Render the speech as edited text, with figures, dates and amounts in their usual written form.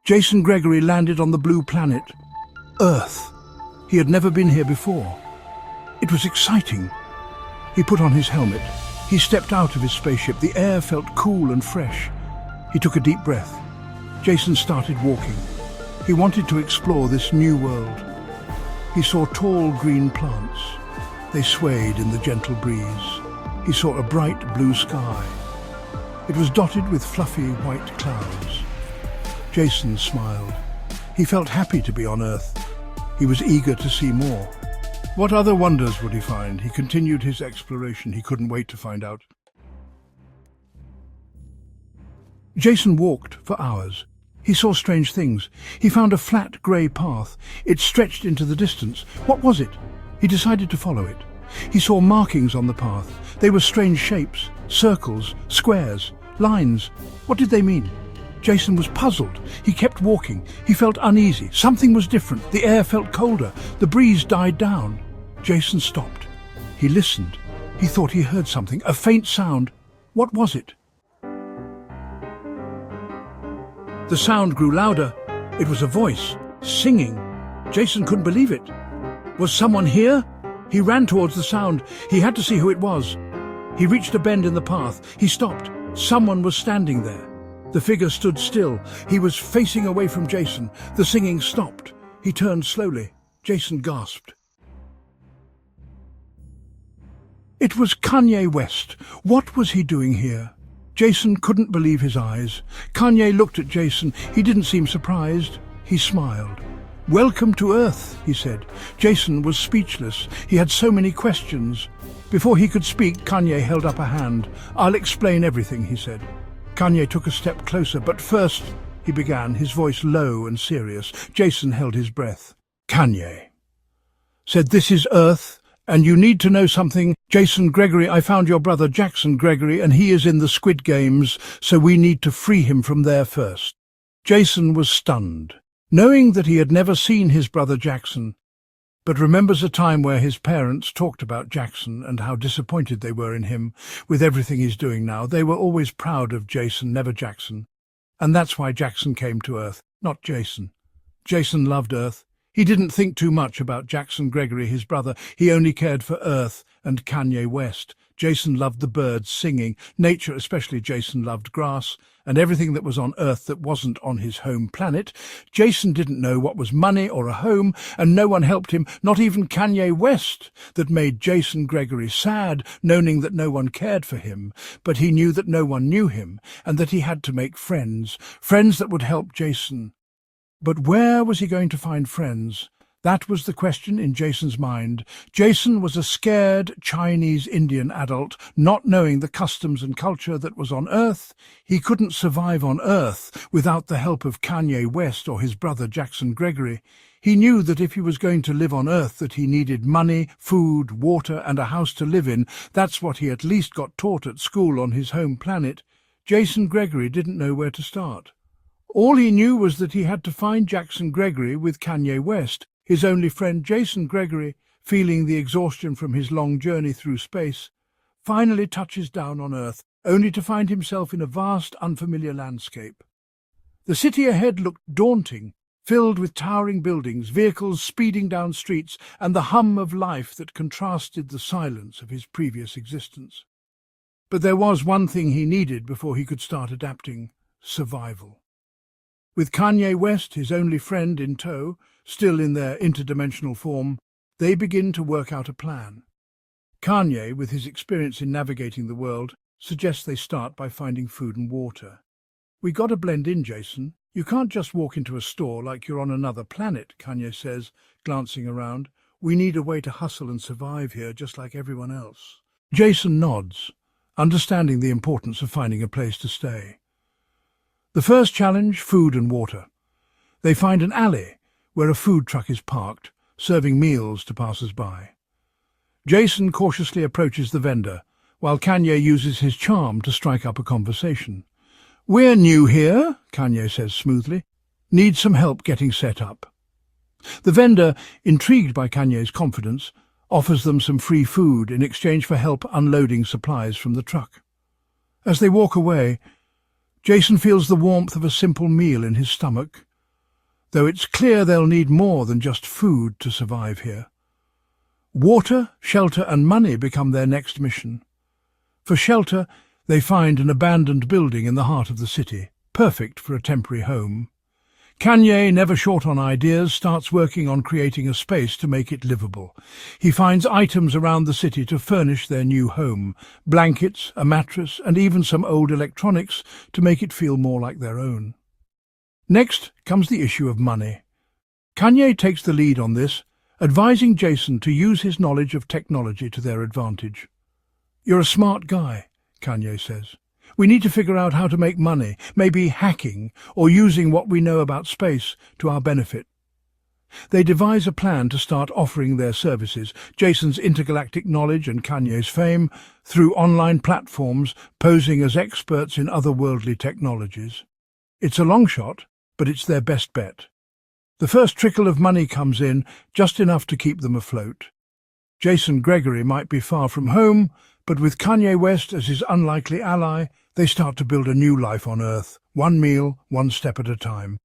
Jason Gregory landed on the blue planet, Earth. He had never been here before. It was exciting. He put on his helmet. He stepped out of his spaceship. The air felt cool and fresh. He took a deep breath. Jason started walking. He wanted to explore this new world. He saw tall green plants. They swayed in the gentle breeze. He saw a bright blue sky. It was dotted with fluffy white clouds. Jason smiled. He felt happy to be on Earth. He was eager to see more. What other wonders would he find? He continued his exploration. He couldn't wait to find out. Jason walked for hours. He saw strange things. He found a flat grey path. It stretched into the distance. What was it? He decided to follow it. He saw markings on the path. They were strange shapes, circles, squares, lines. What did they mean? Jason was puzzled. He kept walking. He felt uneasy. Something was different. The air felt colder. The breeze died down. Jason stopped. He listened. He thought he heard something, a faint sound. What was it? The sound grew louder. It was a voice, singing. Jason couldn't believe it. Was someone here? He ran towards the sound. He had to see who it was. He reached a bend in the path. He stopped. Someone was standing there. The figure stood still. He was facing away from Jason. The singing stopped. He turned slowly. Jason gasped. It was Kanye West. What was he doing here? Jason couldn't believe his eyes. Kanye looked at Jason. He didn't seem surprised. He smiled. "Welcome to Earth," he said. Jason was speechless. He had so many questions. Before he could speak, Kanye held up a hand. "I'll explain everything," he said. Kanye took a step closer, but first, he began, his voice low and serious. Jason held his breath. "Kanye said, this is Earth, and you need to know something. Jason Gregory, I found your brother Jackson Gregory, and he is in the Squid Games, so we need to free him from there first." Jason was stunned, knowing that he had never seen his brother Jackson, but remembers a time where his parents talked about Jackson and how disappointed they were in him with everything he's doing now. They were always proud of Jason, never Jackson. And that's why Jackson came to Earth, not Jason. Jason loved Earth. He didn't think too much about Jackson Gregory, his brother. He only cared for Earth and Kanye West. Jason loved the birds singing, nature, especially Jason loved grass, and everything that was on Earth that wasn't on his home planet. Jason didn't know what was money or a home, and no one helped him, not even Kanye West. That made Jason Gregory sad, knowing that no one cared for him, but he knew that no one knew him, and that he had to make friends, friends that would help Jason. But where was he going to find friends? That was the question in Jason's mind. Jason was a scared Chinese-Indian adult, not knowing the customs and culture that was on Earth. He couldn't survive on Earth without the help of Kanye West or his brother Jackson Gregory. He knew that if he was going to live on Earth that he needed money, food, water, and a house to live in. That's what he at least got taught at school on his home planet. Jason Gregory didn't know where to start. All he knew was that he had to find Jackson Gregory with Kanye West. His only friend Jason Gregory, feeling the exhaustion from his long journey through space, finally touches down on Earth, only to find himself in a vast, unfamiliar landscape. The city ahead looked daunting, filled with towering buildings, vehicles speeding down streets, and the hum of life that contrasted the silence of his previous existence. But there was one thing he needed before he could start adapting: survival. With Kanye West, his only friend, in tow, still in their interdimensional form, they begin to work out a plan. Kanye, with his experience in navigating the world, suggests they start by finding food and water. "We gotta blend in, Jason. You can't just walk into a store like you're on another planet," Kanye says, glancing around. "We need a way to hustle and survive here, just like everyone else." Jason nods, understanding the importance of finding a place to stay. The first challenge, food and water. They find an alley where a food truck is parked, serving meals to passers-by. Jason cautiously approaches the vendor, while Kanye uses his charm to strike up a conversation. "We're new here," Kanye says smoothly. "Need some help getting set up." The vendor, intrigued by Kanye's confidence, offers them some free food in exchange for help unloading supplies from the truck. As they walk away, Jason feels the warmth of a simple meal in his stomach, though it's clear they'll need more than just food to survive here. Water, shelter and money become their next mission. For shelter, they find an abandoned building in the heart of the city, perfect for a temporary home. Kanye, never short on ideas, starts working on creating a space to make it livable. He finds items around the city to furnish their new home, blankets, a mattress, and even some old electronics to make it feel more like their own. Next comes the issue of money. Kanye takes the lead on this, advising Jason to use his knowledge of technology to their advantage. "You're a smart guy," Kanye says. "We need to figure out how to make money, maybe hacking or using what we know about space to our benefit." They devise a plan to start offering their services, Jason's intergalactic knowledge and Kanye's fame, through online platforms, posing as experts in otherworldly technologies. It's a long shot, but it's their best bet. The first trickle of money comes in, just enough to keep them afloat. Gregory might be far from home, but with Kanye West as his unlikely ally, they start to build a new life on Earth, one meal, one step at a time.